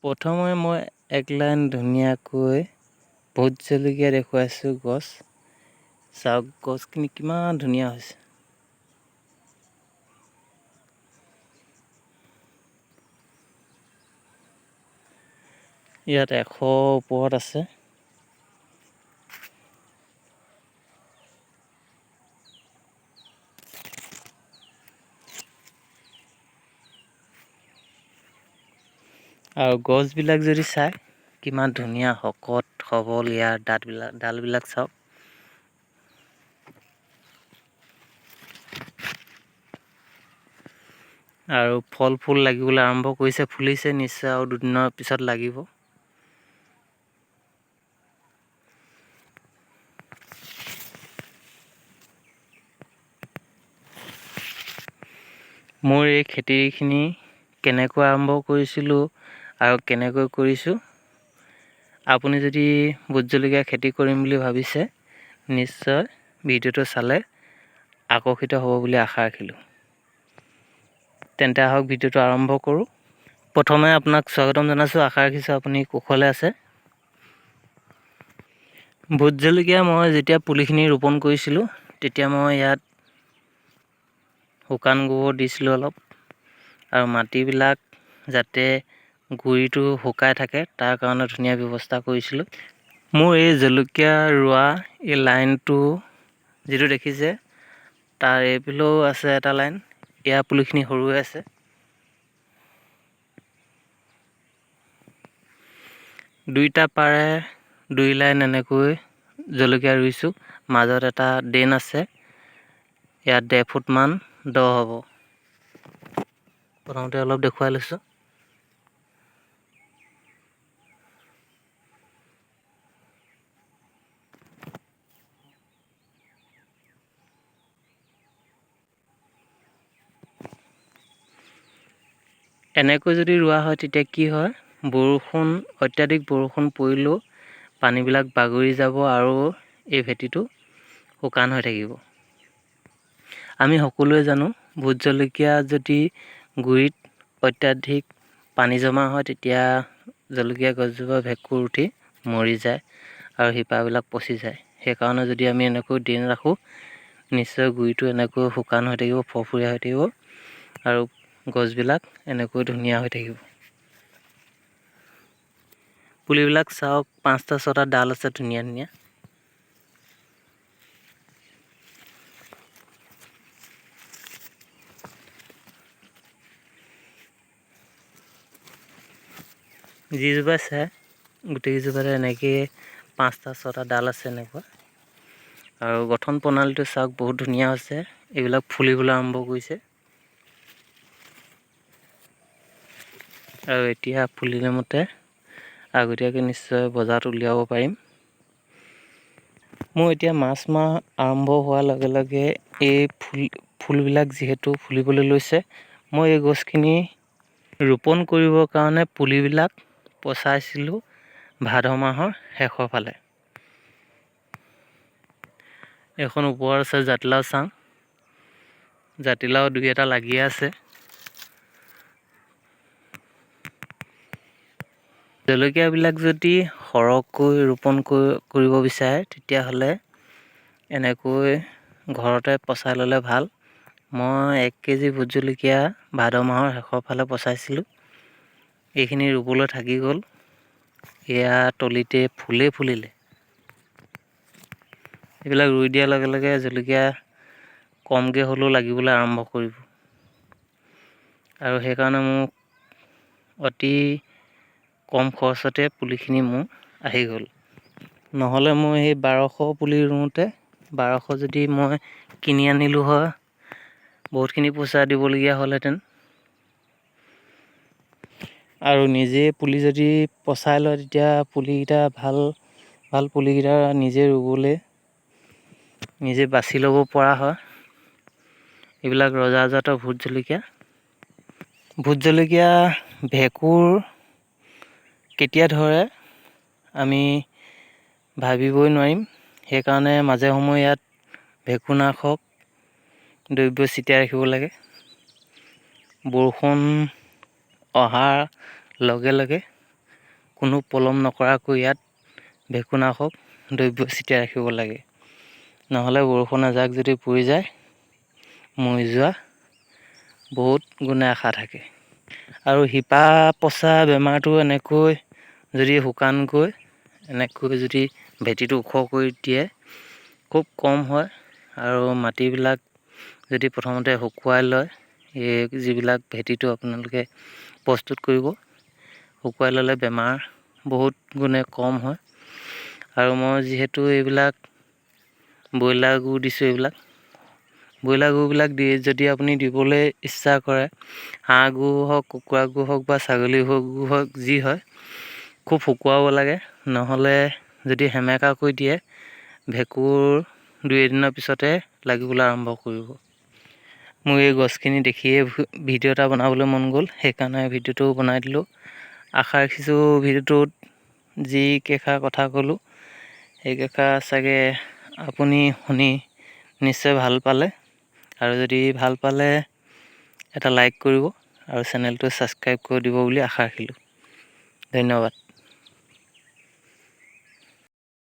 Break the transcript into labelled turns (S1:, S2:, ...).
S1: প্ৰথমে মই এক লাইন ধুনীয়াকৈ ভোট জলকীয়া দেখুৱাইছোঁ গছ। চাওক গছখিনি কিমান ধুনীয়া হৈছে। ইয়াত 100 ওপৰত আছে। আৰু গছবিলাক যদি চাই কিমান ধুনীয়া শকত সবল, ইয়াৰ ডালবিলাক চাওক। আৰু ফুল লাগিবলৈ আৰম্ভ কৰিছে, ফুলিছে, নিশ্চয় আৰু দুদিনৰ পিছত লাগিব। মোৰ এই খেতিখিনি কেনেকৈ আৰম্ভ কৰিছিলোঁ আৰু কেনেকৈ কৰিছোঁ, আপুনি যদি ভোট জলকীয়া খেতি কৰিম বুলি ভাবিছে, নিশ্চয় ভিডিঅ'টো চালে আকৰ্ষিত হ'ব বুলি আশা ৰাখিলোঁ। তেন্তে আহক ভিডিঅ'টো আৰম্ভ কৰোঁ। প্ৰথমে আপোনাক স্বাগতম জনাইছোঁ। আশা ৰাখিছোঁ আপুনি কুশলে আছে। ভোট জলকীয়া মই যেতিয়া পুলিখিনি ৰোপণ কৰিছিলোঁ, তেতিয়া মই ইয়াত শুকান গোবৰ দিছিলোঁ অলপ, আৰু মাটিবিলাক যাতে গুৰিটো শুকাই থাকে তাৰ কাৰণে ধুনীয়া ব্যৱস্থা কৰিছিলোঁ। মোৰ এই জলকীয়া ৰোৱা এই লাইনটো যিটো দেখিছে, তাৰ এইফালেও আছে এটা লাইন। এয়া পুলিখিনি সৰু হৈ আছে। দুইটা পাৰে 2 লাইন এনেকৈ জলকীয়া ৰুইছোঁ। মাজত এটা ড্ৰেইন আছে, ইয়াত 1.5 ফুটমান দ হ'ব। প্ৰথমতে অলপ দেখুৱাই লৈছোঁ। এনেকৈ যদি ৰোৱা হয় তেতিয়া কি হয়, অত্যাধিক বৰষুণ পৰিলেও পানীবিলাক বাগৰি যাব আৰু এই ভেটিটো শুকান হৈ থাকিব। আমি সকলোৱে জানো ভোট জলকীয়া যদি গুৰিত অত্যাধিক পানী জমা হয় তেতিয়া জলকীয়া গছজোপা ভেঁকুৰ উঠি মৰি যায় আৰু শিপাবিলাক পচি যায়। সেইকাৰণে যদি আমি এনেকৈ ড্ৰেইন ৰাখোঁ, নিশ্চয় গুৰিটো এনেকৈ শুকান হৈ থাকিব, ফৰফৰীয়া হৈ থাকিব আৰু গছবিলাক এনেকৈ ধুনীয়া হৈ থাকিব। পুলিবিলাক চাওক, 5টা 6টা ডাল আছে ধুনীয়া ধুনীয়া। যিজোপা চাই গোটেইকেইজোপাতে এনেকৈ 5টা 6টা ডাল আছে এনেকুৱা। আৰু গঠন প্ৰণালীটো চাওক, বহুত ধুনীয়া হৈছে। এইবিলাক ফুলিবলৈ আৰম্ভ কৰিছে। আৰু এতিয়া ফুলিলে মতে আগতীয়াকৈ নিশ্চয় বজাৰত উলিয়াব পাৰিম। মোৰ এতিয়া মাৰ্চ মাহ আৰম্ভ হোৱাৰ লগে লগে এই ফুলবিলাক যিহেতু ফুলিবলৈ লৈছে, মই এই গছখিনি ৰোপণ কৰিবৰ কাৰণে পুলিবিলাক পচাইছিলোঁ ভাদ মাহৰ শেষৰ ফালে। এখন ওপৰত আছে জাতিলাও চাং। জাতিলাও 2-এটা লাগিয়ে আছে। জলকীয়াবিলাক যদি সৰহকৈ ৰোপণ কৰিব বিচাৰে, তেতিয়াহ'লে এনেকৈ ঘৰতে পচাই ল'লে ভাল। মই 1 কেজি ভোট জলকীয়া ভাদ মাহৰ শেষৰ ফালে পচাইছিলোঁ। এইখিনি ৰুবলৈ থাকি গ'ল। এয়া তলিতে ফুলিলে। এইবিলাক ৰুই দিয়াৰ লগে লগে জলকীয়া কমকৈ হ'লেও লাগিবলৈ আৰম্ভ কৰিব। আৰু সেইকাৰণে মোক অতি কম খৰচতে পুলিখিনি মোৰ আহি গ'ল। নহ'লে মই সেই 1200 পুলি ৰুওঁতে 1200 যদি মই কিনি আনিলোঁ হয়, বহুতখিনি পইচা দিবলগীয়া হ'লহেঁতেন। আৰু নিজে পুলি যদি পচাই লয়, তেতিয়া পুলিকেইটা ভাল পুলিকেইটা নিজে ৰুবলৈ নিজে বাছি ল'ব পৰা হয়। এইবিলাক ৰজাজাতৰ ভোট জলকীয়া। ভোট জলকীয়া ভেঁকুৰ কেতিয়া ধৰে আমি ভাবিবই নোৱাৰিম। সেইকাৰণে মাজে সময়ে ইয়াত ভেঁকুৰনাশক দ্ৰব্য ছিটিয়াই ৰাখিব লাগে। বৰষুণ অহাৰ লগে লগে কোনো পলম নকৰাকৈ ইয়াত ভেকুৰনাশক দ্ৰব্য ছিটিয়াই ৰাখিব লাগে। নহ'লে বৰষুণ এজাক যদি পৰি যায় মৰি যোৱা বহুত গুণে আশা থাকে। আৰু শিপা পচা বেমাৰটো এনেকৈ যদি শুকানকৈ এনেকৈ যদি ভেটিটো ওখ কৰি দিয়ে খুব কম হয়। আৰু মাটিবিলাক যদি প্ৰথমতে শুকুৱাই লয়, এই যিবিলাক ভেটিটো আপোনালোকে প্ৰস্তুত কৰিব, শুকুৱাই ল'লে বেমাৰ বহুত গুণে কম হয়। আৰু মই যিহেতু এইবিলাক ব্ৰইলাৰ গু দিছোঁ, ব্ৰইলাৰ গুবিলাক যদি আপুনি দিবলৈ ইচ্ছা কৰে, হাঁহ গু হওক, কুকুৰা গু হওক বা ছাগলী গু হওক, যি হয় খুব শুকুৱাব লাগে। নহ'লে যদি সেমেকা কৰি দিয়ে ভেঁকুৰ 2-এদিনৰ পিছতে লাগিবলৈ আৰম্ভ কৰিব। মোৰ এই গছখিনি দেখিয়ে ভিডিঅ' এটা বনাবলৈ মন গ'ল, সেইকাৰণে ভিডিঅ'টো বনাই দিলোঁ। আশা ৰাখিছোঁ ভিডিঅ'টোত যি কেইষাৰ কথা ক'লোঁ সেইকেইষাৰ চাগে আপুনি শুনি নিশ্চয় ভাল পালে। আৰু যদি ভাল পালে এটা লাইক কৰিব আৰু চেনেলটো ছাবস্ক্ৰাইব কৰি দিব বুলি আশা ৰাখিলোঁ। ধন্যবাদ।